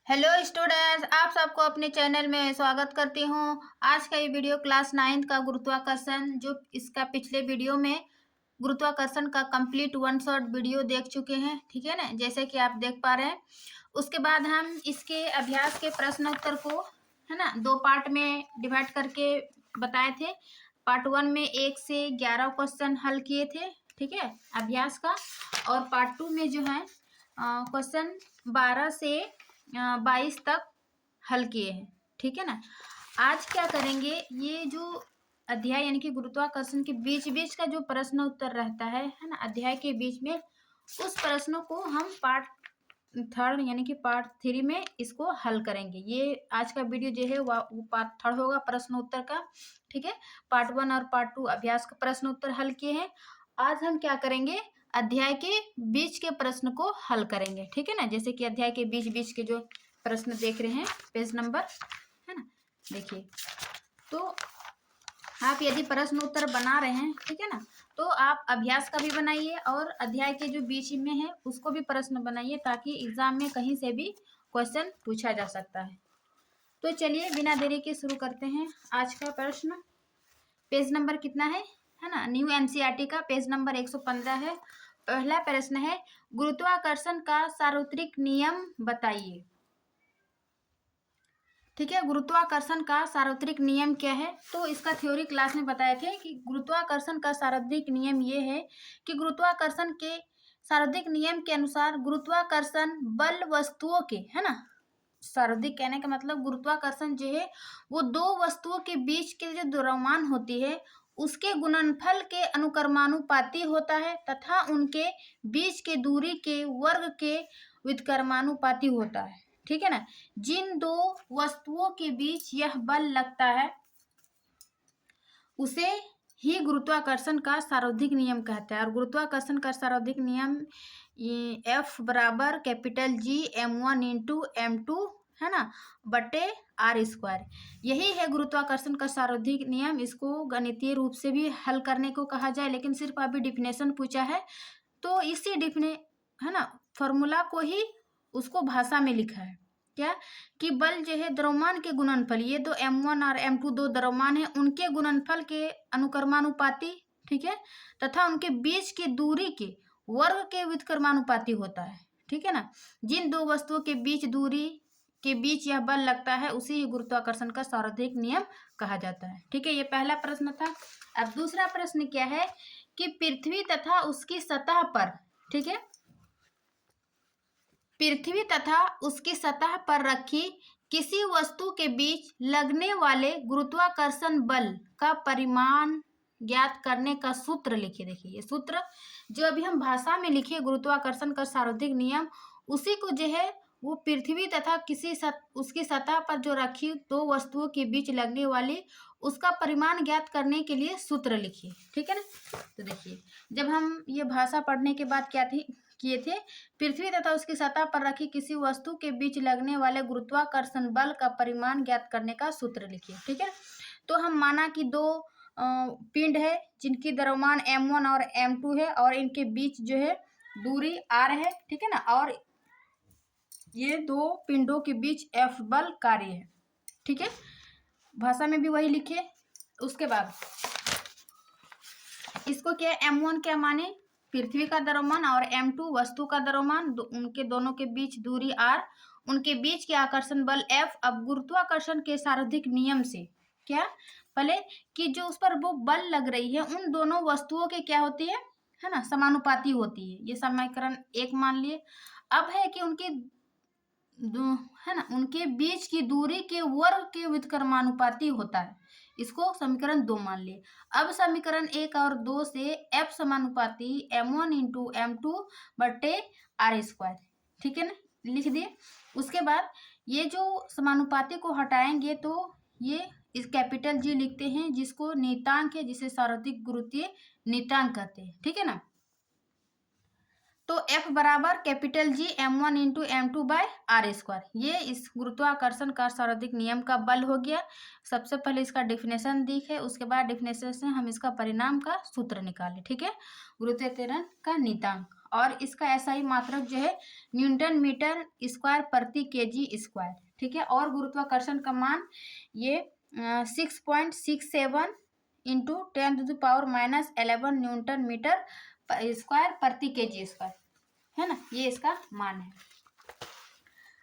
Hello students, आप सबको अपने चैनल में स्वागत करती हूँ। आज का ये वीडियो क्लास 9 का गुरुत्वाकर्षण, जो इसका पिछले वीडियो में गुरुत्वाकर्षण का कंप्लीट वन शॉट वीडियो देख चुके हैं, ठीक है ना, जैसे कि आप देख पा रहे हैं। उसके बाद हम इसके अभ्यास के प्रश्न उत्तर को, है ना, 2 पार्ट में डिवाइड करके बताए थे। पार्ट 1 में 1 से 11 क्वेश्चन हल किए थे, ठीक है, अभ्यास का। और पार्ट 2 में जो है क्वेश्चन 12 से 22 तक हल किए हैं, ठीक है ना। आज क्या करेंगे, ये जो अध्याय यानी कि गुरुत्वाकर्षण के बीच बीच का जो प्रश्न उत्तर रहता है ना, अध्याय के बीच में, उस प्रश्नों को हम पार्ट 3 यानी कि पार्ट 3 में इसको हल करेंगे। ये आज का वीडियो जो है वो पार्ट 3 होगा प्रश्न उत्तर का, ठीक है। पार्ट 1 और पार्ट 2 अभ्यास का प्रश्न उत्तर हल किए हैं। आज हम क्या करेंगे, अध्याय के बीच के प्रश्न को हल करेंगे, ठीक है ना। जैसे कि अध्याय के बीच बीच के जो प्रश्न देख रहे हैं पेज नंबर, है ना, देखिए। तो आप यदि प्रश्न उत्तर बना रहे हैं, ठीक है ना, तो आप अभ्यास का भी बनाइए और अध्याय के जो बीच में है उसको भी प्रश्न बनाइए, ताकि एग्जाम में कहीं से भी क्वेश्चन पूछा जा सकता है। तो चलिए बिना देरी के शुरू करते हैं आज का प्रश्न। पेज नंबर कितना है ना, न्यू एनसीईआरटी का पेज नंबर 115 है। पहला प्रश्न है, गुरुत्वाकर्षण का सार्वत्रिक नियम बताइए। ठीक है, गुरुत्वाकर्षण का सार्वत्रिक नियम क्या है? तो इसका थ्योरी क्लास में बताए थे कि गुरुत्वाकर्षण का सार्वत्रिक नियम ये है कि गुरुत्वाकर्षण के सार्वत्रिक नियम के अनुसार गुरुत्वाकर्षण बल वस्तुओं के, है ना, सर्वाधिक कहने का मतलब गुरुत्वाकर्षण जो है वो दो वस्तुओं के बीच के जो द्रव्यमान होती है उसके गुणनफल के अनुक्रमानुपाती होता है, तथा उनके बीच के दूरी के वर्ग के व्युत्क्रमानुपाती होता है, ठीक है ना। जिन दो वस्तुओं के बीच यह बल लगता है उसे ही गुरुत्वाकर्षण का सार्वत्रिक नियम कहता है। और गुरुत्वाकर्षण का सार्वत्रिक नियम F बराबर capital G m1 into m2, है ना, बटे r²। यही है गुरुत्वाकर्षण का सार्वत्रिक नियम। इसको गणितीय रूप से भी हल करने को कहा जाए, लेकिन सिर्फ अभी डिफिनेशन पूछा है तो इसी है ना, फॉर्मूला को ही उसको भाषा में लिखा है। क्या कि बल जो है द्रव्यमान के गुणनफल, ये दो m1 और m2 दो द्रव्यमान है, उनके गुणनफल के अनुक्रमानुपाती, ठीक है, तथा उनके बीच की दूरी के वर्ग के व्युत्क्रमानुपाती होता है, ठीक है ना। जिन दो वस्तुओं के बीच दूरी के बीच यह बल लगता है उसी ही गुरुत्वाकर्षण का सार्वत्रिक नियम कहा जाता है, ठीक है। ये पहला प्रश्न था। अब दूसरा प्रश्न क्या है कि पृथ्वी तथा उसकी सतह पर, ठीक है, पृथ्वी तथा उसकी सतह पर रखी किसी वस्तु के बीच लगने वाले गुरुत्वाकर्षण बल का परिमाण ज्ञात करने का सूत्र लिखिए। देखिए ये सूत्र जो अभी हम भाषा में लिखे, गुरुत्वाकर्षण का सार्वत्रिक नियम, उसी को जो है वो पृथ्वी तथा उसकी सतह पर जो रखी दो वस्तुओं के बीच लगने वाली उसका परिमाण ज्ञात करने के लिए सूत्र लिखिए, ठीक है ना। तो देखिए जब हम ये भाषा पढ़ने के बाद क्या किए थे, पृथ्वी तथा उसकी सतह पर रखी किसी वस्तु के बीच लगने वाले गुरुत्वाकर्षण बल का परिमाण ज्ञात करने का सूत्र लिखिए, ठीक है। तो हम माना कि दो पिंड है जिनकी द्रव्यमान m1 और m2 है और इनके बीच जो है दूरी r है, ठीक है ना, और ये दो पिंडों के बीच F बल कार्य है, ठीक है। भाषा में भी वही लिखे। उसके बाद इसको क्या है, m1 क्या माने, पृथ्वी का द्रव्यमान, और m2 वस्तु का द्रव्यमान, उनके दोनों के बीच दूरी r, उनके बीच के आकर्षण बल F। अब गुरुत्वाकर्षण के सार्वत्रिक नियम से क्या, पहले कि जो उस पर वो बल लग रही है उन दोनों वस्तुओं के क्या होती है ना, समानुपाती होती है। ये समीकरण 1 मान लिए। अब है कि उनके है ना, उनके बीच की दूरी के वर्ग के व्युत्क्रमानुपाती होता है, इसको समीकरण 2 मान लिए। अब समीकरण 1 और 2 से F समानुपाती m1 इंटू m2 बटे r², ठीक है ना, लिख दिए। उसके बाद ये जो समानुपाती को हटाएंगे तो ये इस कैपिटल G लिखते हैं, जिसको नियतांक है, जिसे सार्वत्रिक गुरुत्वीय नियतांक कहते हैं, ठीक है ना। तो F बराबर capital G m1 into m2 bye r², ये इस गुरुत्वाकर्षण का सार्वत्रिक नियम का बल हो गया। सबसे पहले इसका डिफिनेशन दिखे, उसके बाद डिफिनेशन से हम इसका परिणाम का सूत्र निकालें, ठीक है, गुरुत्वाकर्षण का नियतांक। और इसका एसआई मात्रक जो है न्यूटन मीटर स्क्वायर प्रति केजी स्क्वायर, ठीक है। और गुरुत्वाकर्षण का मान ये 6.67 इंटू 10⁻⁻11 न्यूटन मीटर स्क्वायर प्रति केजी स्क्वायर, है ना, ये इसका मान है।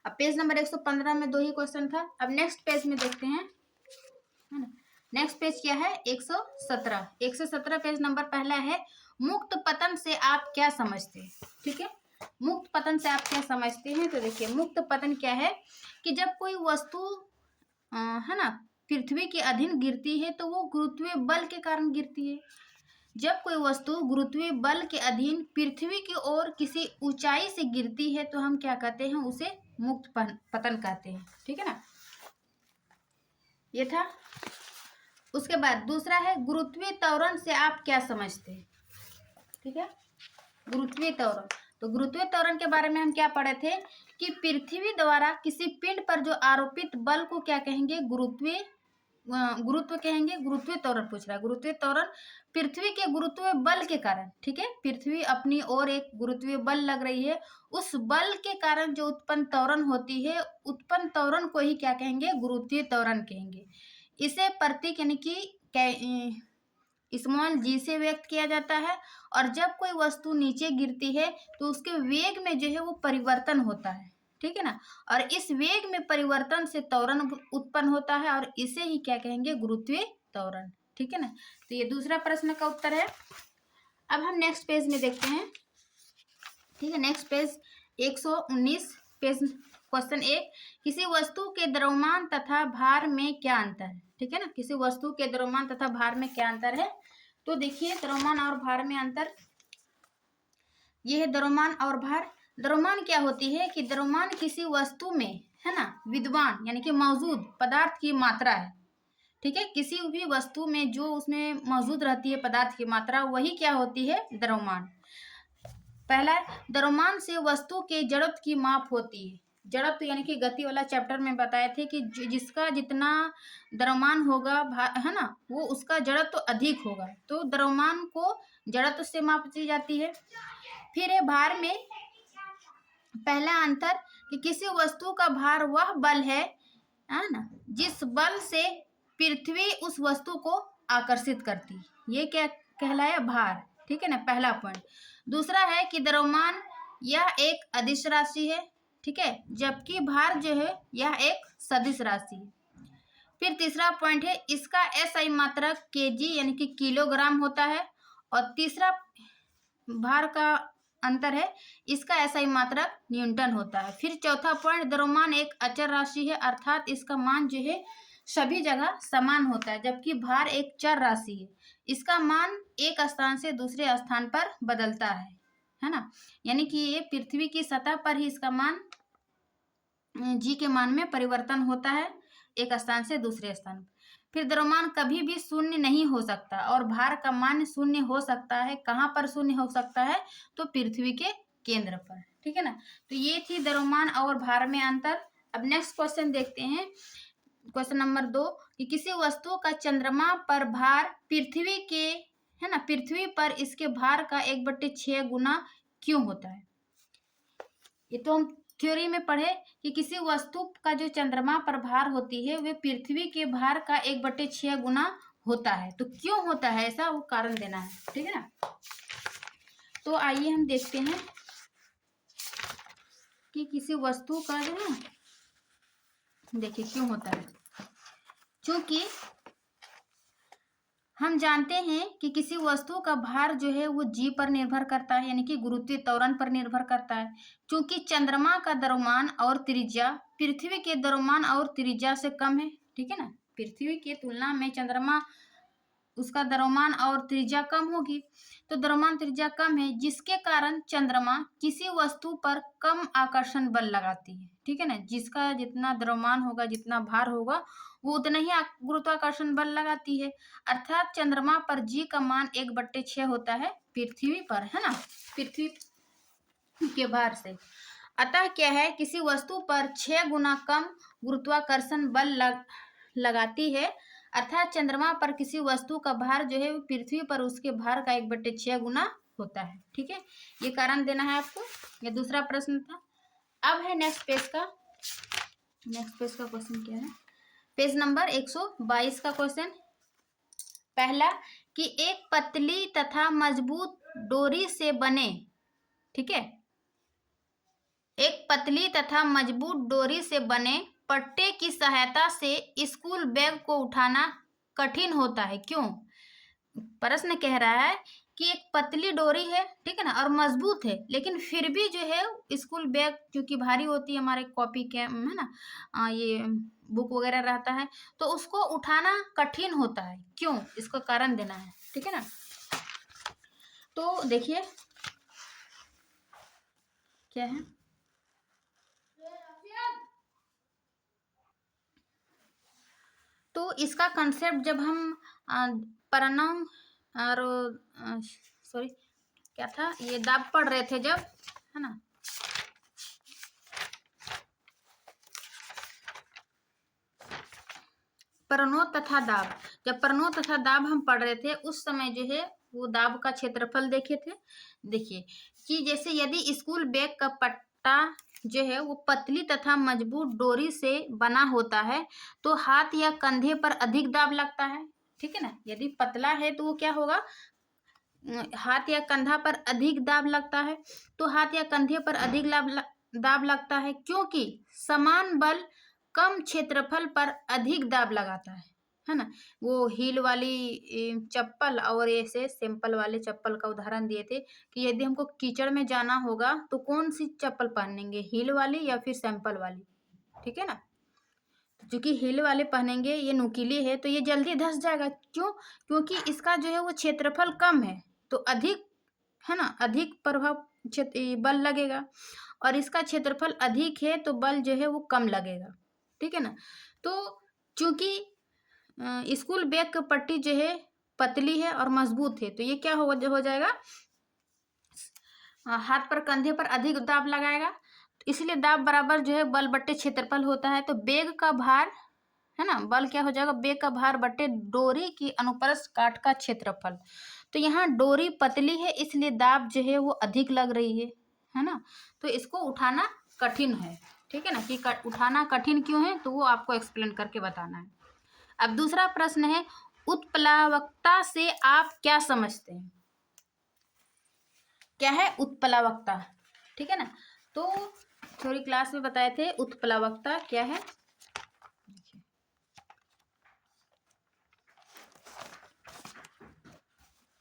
अब पेज नंबर 115 में 2 ही क्वेश्चन था। अब नेक्स्ट पेज में देखते हैं, है ना। नेक्स्ट पेज क्या है? 117 पेज नंबर पहला है, मुक्त पतन से आप क्या समझते हैं, ठीक है। मुक्त पतन से आप क्या समझते हैं? तो देखिए, मुक्त पतन क्या है कि जब कोई वस्तु है ना पृथ्वी के अधीन गिरती है तो वो गुरुत्वीय बल के कारण गिरती है। जब कोई वस्तु गुरुत्वीय बल के अधीन पृथ्वी की ओर किसी ऊंचाई से गिरती है तो हम क्या कहते हैं? उसे मुक्त पतन कहते हैं, ठीक है ना। ये था। उसके बाद दूसरा है, गुरुत्वीय त्वरण से आप क्या समझते हैं, ठीक है। गुरुत्वीय त्वरण, तो गुरुत्वीय त्वरण के बारे में हम क्या पढ़े थे कि पृथ्वी द्वारा किसी पिंड पर जो आरोपित बल को क्या कहेंगे? गुरुत्व कहेंगे। गुरुत्वीय त्वरण पूछ रहा है। गुरुत्वीय त्वरण पृथ्वी के गुरुत्वीय बल के कारण, ठीक है। पृथ्वी अपनी ओर एक गुरुत्वीय बल लग रही है, उस बल के कारण जो उत्पन्न त्वरण होती है, उत्पन्न त्वरण को ही क्या कहेंगे? गुरुत्वीय त्वरण कहेंगे। इसे प्रतीक यानी कि स्मॉल जी से व्यक्त किया जाता है। और जब कोई वस्तु नीचे गिरती है तो उसके वेग में जो है वो परिवर्तन होता है, ठीक है ना। और इस वेग में परिवर्तन से त्वरण उत्पन्न होता है और इसे ही क्या कहेंगे? गुरुत्वीय त्वरण, ठीक है ना। तो ये दूसरा प्रश्न का उत्तर है। अब हम नेक्स्ट पेज में देखते हैं, ठीक है। नेक्स्ट पेज 119 पेज क्वेश्चन 1, किसी वस्तु के द्रव्यमान तथा भार में क्या अंतर है, ठीक है ना। किसी वस्तु के द्रव्यमान तथा भार में क्या अंतर है? तो देखिए, द्रव्यमान और भार में अंतर, यह है द्रव्यमान और भार। द्रव्यमान क्या होती है कि द्रव्यमान किसी वस्तु में, है ना, विद्यमान यानी कि मौजूद पदार्थ की मात्रा है, ठीक है। किसी भी वस्तु में जो उसमें मौजूद रहती है पदार्थ की मात्रा, वही क्या होती है? द्रव्यमान। पहला, द्रव्यमान से वस्तु के जड़त्व की माप होती है। जड़त्व यानी कि गति वाला चैप्टर में बताए थे कि जिसका जितना द्रव्यमान होगा, है ना, वो उसका जड़त्व अधिक होगा, तो द्रव्यमान को जड़त्व से मापी जाती है। फिर है भार में, पहला अंतर कि किसी वस्तु का भार वह बल है ना, जिस बल से पृथ्वी उस वस्तु को आकर्षित करती, ये क्या कहलाया? भार, ठीक है ना, पहला पॉइंट। दूसरा है कि द्रव्यमान यह एक अदिश राशि है, ठीक है, जबकि भार जो है यह एक सदिश राशि है। फिर तीसरा पॉइंट है, इसका एसआई मात्रक केजी यानी कि किलोग्राम होता है। और तीसरा भार का अंतर है, इसका एसआई मात्रक न्यूटन होता है। फिर चौथा पॉइंट, द्रव्यमान एक अचर राशि है, अर्थात इसका मान जो है सभी जगह समान होता है, जबकि भार एक चर राशि है, इसका मान एक स्थान से दूसरे स्थान पर बदलता है ना। यानी कि ये पृथ्वी की सतह पर ही इसका मान जी के मान में परिवर्तन होता है, एक स्थान से दूसरे स्थान। फिर द्रव्यमान कभी भी शून्य नहीं हो सकता और भार का मान शून्य हो सकता है। कहाँ पर शून्य हो सकता है? तो पृथ्वी के केंद्र पर, ठीक है ना। तो ये थी द्रव्यमान और भार में अंतर। अब नेक्स्ट क्वेश्चन देखते हैं, क्वेश्चन नंबर 2, कि किसी वस्तु का चंद्रमा पर भार पृथ्वी के, है ना, पृथ्वी पर इसके भार का 1/6 गुना क्यों होता है? ये तो हम थ्योरी में पढ़े कि किसी वस्तु का जो चंद्रमा पर भार होती है वे पृथ्वी के भार का 1/6 गुना होता है। तो क्यों होता है ऐसा, वो कारण देना है, ठीक है ना। तो आइए हम देखते हैं कि किसी वस्तु का जो है, देखिए क्यों होता है। क्योंकि हम जानते हैं कि किसी वस्तु का भार जो है वो जी पर निर्भर करता है, यानी कि गुरुत्वीय त्वरण पर निर्भर करता है। क्योंकि चंद्रमा का द्रव्यमान और त्रिज्या पृथ्वी के द्रव्यमान और त्रिज्या से कम है, ठीक है ना। पृथ्वी की तुलना में चंद्रमा, उसका द्रव्यमान और त्रिज्या कम होगी, तो द्रव्यमान त्रिज्या कम है, जिसके कारण चंद्रमा किसी वस्तु पर कम आकर्षण बल लगाती है, ठीक है ना। जिसका जितना द्रव्यमान होगा, जितना भार होगा, वो उतना ही गुरुत्वाकर्षण बल लगाती है। अर्थात चंद्रमा पर जी का मान 1/6 होता है पृथ्वी पर, है ना, पृथ्वी के भार से। अतः क्या है, किसी वस्तु पर 6 गुना कम गुरुत्वाकर्षण बल लगाती है, अर्थात चंद्रमा पर किसी वस्तु का भार जो है पृथ्वी पर उसके भार का 1/6 गुना होता है। ठीक है, ये कारण देना है आपको। ये दूसरा प्रश्न था। अब है नेक्स्ट पेज का क्वेश्चन क्या है, पेज नंबर 122 का क्वेश्चन। पहला कि एक पतली तथा मजबूत डोरी से बने, ठीक है, एक पतली तथा मजबूत डोरी से बने पट्टे की सहायता से स्कूल बैग को उठाना कठिन होता है, क्यों? प्रश्न कह रहा है कि एक पतली डोरी है, ठीक है ना, और मजबूत है, लेकिन फिर भी जो है स्कूल बैग क्योंकि भारी होती है, हमारे कॉपी के है ना, ये बुक वगैरह रहता है, तो उसको उठाना कठिन होता है, क्यों? इसको कारण देना है, ठीक है ना। तो देखिए क्या है, तो इसका कंसेप्ट जब हम परिणाम और सॉरी क्या था, ये दाब पढ़ रहे थे जब, है ना, प्रणोद तथा दाब, जब प्रणोद तथा दाब हम पढ़ रहे थे उस समय जो है वो दाब का क्षेत्रफल देखे थे। देखिए कि जैसे यदि स्कूल बैग का पट्टा जो है वो पतली तथा मजबूत डोरी से बना होता है तो हाथ या कंधे पर अधिक दाब लगता है, ठीक है ना। यदि पतला है तो वो क्या होगा, हाथ या कंधा पर अधिक दाब लगता है, तो हाथ या कंधे पर अधिक दाब लगता है क्योंकि समान बल कम क्षेत्रफल पर अधिक दाब लगाता है ना। वो हील वाली चप्पल और ऐसे सिंपल वाले चप्पल का उदाहरण दिए थे कि यदि हमको कीचड़ में जाना होगा तो कौन सी चप्पल पहनेंगे, हील वाली या फिर सिंपल वाली, ठीक है ना। क्योंकि हील वाले पहनेंगे, ये नुकीली है तो ये जल्दी धंस जाएगा, क्यों? क्योंकि इसका जो है वो क्षेत्रफल कम है तो अधिक, है ना, अधिक प्रभाव बल लगेगा, और इसका क्षेत्रफल अधिक है तो बल जो है वो कम लगेगा, ठीक है ना। तो चूंकि स्कूल बैग की पट्टी जो है पतली है और मजबूत है तो ये क्या हो जाएगा, हाथ पर कंधे पर अधिक दाब लगाएगा, इसलिए दाब बराबर जो है बल बट्टे क्षेत्रफल होता है। तो बेग का भार, है ना, बल क्या हो जाएगा, बेग का भार बट्टे डोरी की अनुप्रस्थ काट का क्षेत्रफल। तो यहाँ डोरी पतली है इसलिए दाब जो है वो अधिक लग रही है ना, तो इसको उठाना कठिन है, ठीक है ना। कि उठाना कठिन क्यों है तो वो आपको एक्सप्लेन करके बताना है। अब दूसरा प्रश्न है, उत्प्लावकता से आप क्या समझते हैं? क्या है उत्प्लावकता, ठीक है ना। तो थोड़ी क्लास में बताए थे उत्प्लावकता क्या है।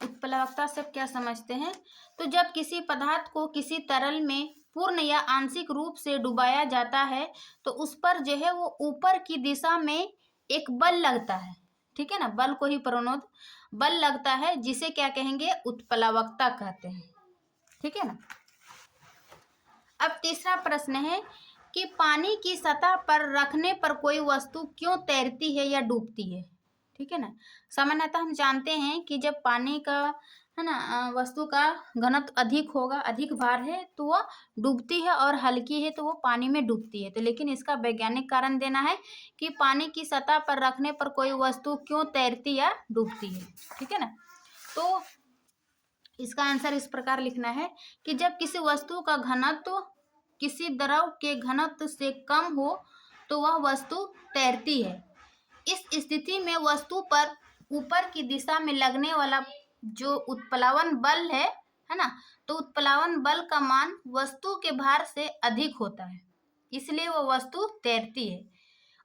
उत्प्लावकता से क्या समझते हैं, तो जब किसी पदार्थ को किसी तरल में पूर्ण या आंशिक रूप से डुबाया जाता है तो उस पर जो है वो ऊपर की दिशा में एक बल लगता है, ठीक है ना, बल को ही प्रणोद बल लगता है जिसे क्या कहेंगे, उत्प्लावकता कहते हैं, ठीक है ना। अब तीसरा प्रश्न है कि पानी की सतह पर रखने पर कोई वस्तु क्यों तैरती है या डूबती है, ठीक है ना। सामान्यतः हम जानते हैं कि जब पानी का, है ना, वस्तु का घनत्व अधिक होगा, अधिक भार है तो वह डूबती है, और हल्की है तो वो पानी में डूबती है। तो लेकिन इसका वैज्ञानिक कारण देना है कि पानी की सतह पर रखने पर कोई वस्तु क्यों तैरती या डूबती है, ठीक है ना। तो इसका आंसर इस प्रकार लिखना है कि जब किसी वस्तु का घनत्व किसी द्रव के घनत्व से कम हो तो वह वस्तु तैरती है। इस स्थिति में वस्तु पर ऊपर की दिशा में लगने वाला जो उत्प्लावन बल है ना, तो उत्प्लावन बल का मान वस्तु के भार से अधिक होता है, इसलिए वह वस्तु तैरती है।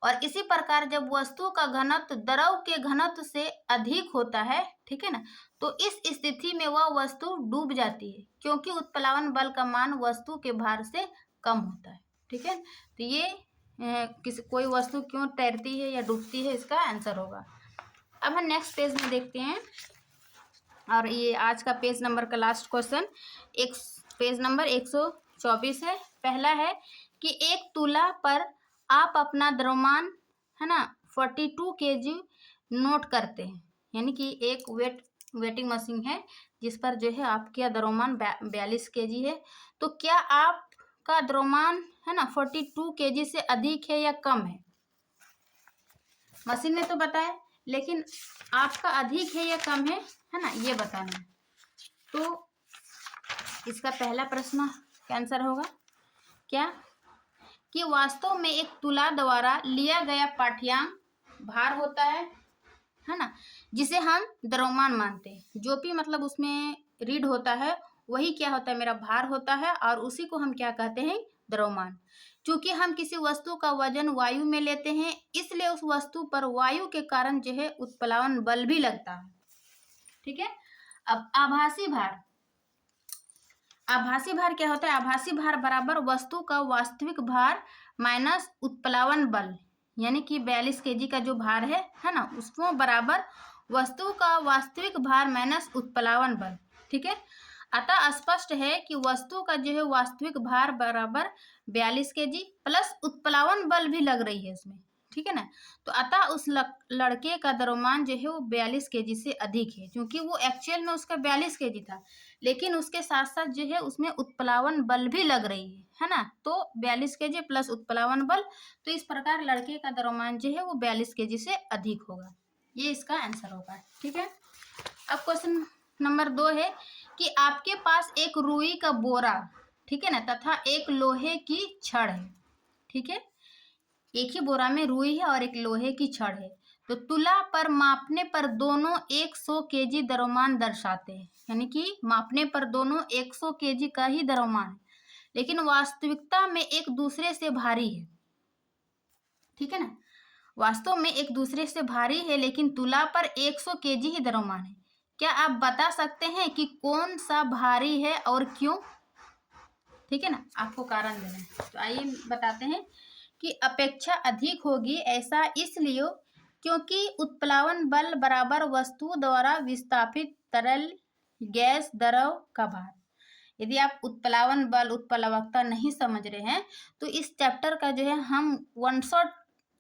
और इसी प्रकार जब वस्तु का घनत्व द्रव के घनत्व से अधिक होता है, ठीक है ना, तो इस स्थिति में वह वस्तु डूब जाती है क्योंकि उत्प्लावन बल का मान वस्तु के भार से कम होता है, ठीक है। तो ये किसी कोई वस्तु क्यों तैरती है या डूबती है इसका आंसर होगा। अब हम नेक्स्ट पेज में देखते हैं, और ये आज का पेज नंबर का लास्ट क्वेश्चन एक पेज नंबर 124 है। पहला है कि एक तुला पर आप अपना द्रव्यमान, है ना, 42 kg नोट करते हैं, यानी कि एक वेटिंग मशीन है जिस पर जो है आपका द्रव्यमान 42 kg है। तो क्या आपका द्रव्यमान, है ना, 42 kg से अधिक है या कम है? मशीन ने तो बताया, लेकिन आपका अधिक है या कम है ना, ये बताना है। तो इसका पहला प्रश्न का आंसर होगा क्या कि वास्तव में एक तुला द्वारा लिया गया पाठ्यांक भार होता है ना, जिसे हम द्रव्यमान मानते हैं। जो भी मतलब उसमें रीड होता है वही क्या होता है, मेरा भार होता है, और उसी को हम क्या कहते हैं, द्रव्यमान। क्योंकि हम किसी वस्तु का वजन वायु में लेते हैं, इसलिए उस वस्तु पर वायु के कारण जो है उत्प्लावन बल भी लगता है। ठीक है। अब आभासी भार, आभासी भार क्या होता है, आभासी भार बराबर वस्तु का वास्तविक भार माइनस उत्प्लावन बल, यानी कि 42 केजी का जो भार है ना, उसको बराबर वस्तु का वास्तविक भार माइनस उत्प्लावन बल। ठीक है। अतः स्पष्ट है कि वस्तु का जो है वास्तविक भार बराबर 42 केजी प्लस उत्प्लावन बल भी लग रही है इसमें। ठीक है ना। तो अतः उस लड़के का द्रव्यमान जो है वो 42 केजी से अधिक है, क्योंकि वो एक्चुअल में उसका 42 केजी था, लेकिन उसके साथ साथ जो है उसमें उत्प्लावन बल भी लग रही है ना। तो 42 केजी प्लस उत्प्लावन बल, तो इस प्रकार लड़के का द्रव्यमान जो है वो 42 केजी से अधिक होगा। ये इसका आंसर होगा। ठीक है। अब क्वेश्चन नंबर 2 है कि आपके पास एक रुई का बोरा, ठीक है ना, तथा एक लोहे की छड़ है। ठीक है। एक ही बोरा में रुई है और एक लोहे की छड़ है। तो तुला पर मापने पर दोनों 100 केजी द्रव्यमान दर्शाते हैं, यानी कि मापने पर दोनों 100 केजी का ही द्रव्यमान है, लेकिन वास्तविकता में एक दूसरे से भारी है। ठीक है ना। वास्तव में एक दूसरे से भारी है, लेकिन तुला पर 100 केजी ही द्रव्यमान है। क्या आप बता सकते हैं कि कौन सा भारी है और क्यों? ठीक है ना, आपको कारण देना है। तो आइए बताते हैं कि अपेक्षा अधिक होगी, ऐसा इसलिए क्योंकि उत्प्लावन बल बराबर वस्तु द्वारा विस्थापित तरल गैस द्रव का भार। यदि आप उत्प्लावन बल उत्प्लावकता नहीं समझ रहे हैं तो इस चैप्टर का जो है हम वन शॉट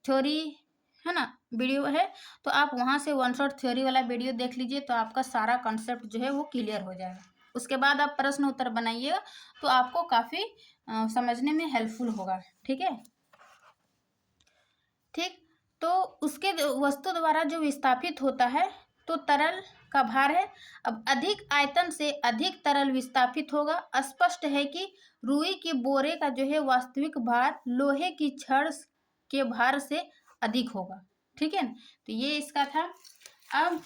थ्योरी है ना वीडियो है, तो आप वहां से वन शॉट थ्योरी वाला वीडियो देख लीजिए, तो आपका सारा कॉन्सेप्ट जो है वो क्लियर हो जाएगा। उसके बाद आप प्रश्न उत्तर बनाइएगा तो आपको काफ़ी समझने में हेल्पफुल होगा। ठीक है। ठीक। तो उसके वस्तु द्वारा जो विस्थापित होता है तो तरल का भार है। अब अधिक आयतन से अधिक तरल विस्थापित होगा। स्पष्ट है कि रुई के बोरे का जो है वास्तविक भार लोहे की छड़ के भार से अधिक होगा। ठीक है ना। तो ये इसका था। अब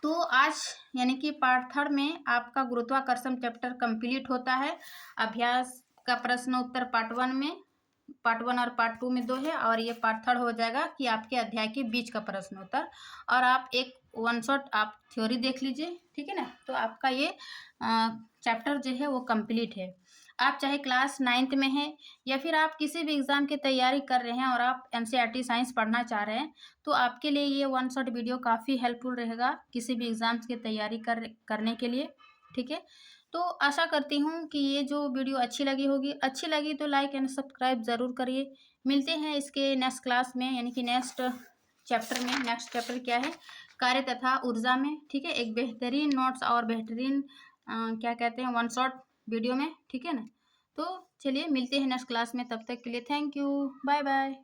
तो आज यानी कि पार्ट 3 में आपका गुरुत्वाकर्षण चैप्टर कंप्लीट होता है। अभ्यास का प्रश्न उत्तर पार्ट 1 में, पार्ट 1 और पार्ट 2 में 2 है, और ये पार्ट 3 हो जाएगा कि आपके अध्याय के बीच का प्रश्न उत्तर, और आप एक वन शॉट आप थ्योरी देख लीजिए। ठीक है ना। तो आपका ये चैप्टर जो है वो कंप्लीट है। आप चाहे क्लास 9th में हैं या फिर आप किसी भी एग्ज़ाम की तैयारी कर रहे हैं और आप NCERT साइंस पढ़ना चाह रहे हैं, तो आपके लिए ये वन शॉट वीडियो काफ़ी हेल्पफुल रहेगा किसी भी एग्ज़ाम्स की तैयारी करने के लिए। ठीक है। तो आशा करती हूँ कि ये जो वीडियो अच्छी लगी होगी। अच्छी लगी तो लाइक एंड सब्सक्राइब ज़रूर करिए। मिलते हैं इसके नेक्स्ट क्लास में, यानी कि नेक्स्ट चैप्टर में। नेक्स्ट चैप्टर क्या है, कार्य तथा ऊर्जा में। ठीक है। एक बेहतरीन नोट्स और बेहतरीन क्या कहते हैं वन शॉट वीडियो में। ठीक है ना। तो चलिए मिलते हैं नेक्स्ट क्लास में, तब तक के लिए थैंक यू, बाय बाय।